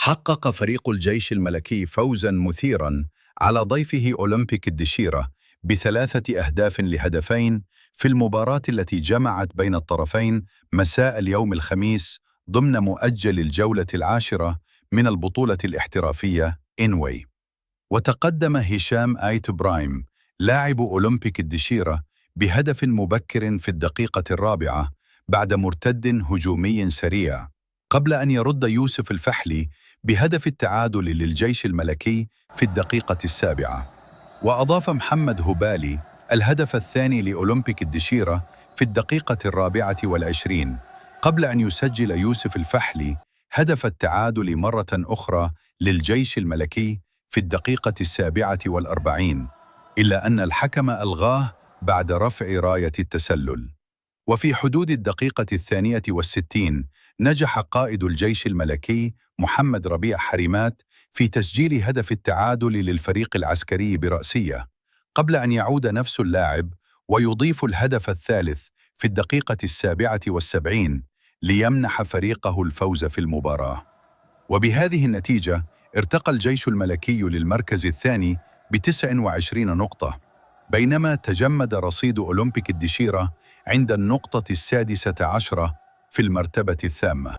حقق فريق الجيش الملكي فوزاً مثيراً على ضيفه أولمبيك الدشيرة بثلاثة أهداف لهدفين في المباراة التي جمعت بين الطرفين مساء اليوم الخميس ضمن مؤجل الجولة العاشرة من البطولة الاحترافية إنوي. وتقدم هشام آيت برايم لاعب أولمبيك الدشيرة بهدف مبكر في الدقيقة الرابعة بعد مرتد هجومي سريع، قبل أن يرد يوسف الفحلي بهدف التعادل للجيش الملكي في الدقيقة السابعة. وأضاف محمد هبالي الهدف الثاني لأولمبيك الدشيرة في الدقيقة الرابعة والعشرين، قبل أن يسجل يوسف الفحلي هدف التعادل مرة أخرى للجيش الملكي في الدقيقة السابعة والأربعين، إلا أن الحكم ألغاه بعد رفع راية التسلل. وفي حدود الدقيقة الثانية والستين نجح قائد الجيش الملكي محمد ربيع حريمات في تسجيل هدف التعادل للفريق العسكري برأسية، قبل أن يعود نفس اللاعب ويضيف الهدف الثالث في الدقيقة السابعة والسبعين ليمنح فريقه الفوز في المباراة. وبهذه النتيجة ارتقى الجيش الملكي للمركز الثاني ب29 نقطة، بينما تجمد رصيد أولمبيك الدشيرة عند النقطة السادسة عشرة في المرتبة الثامة.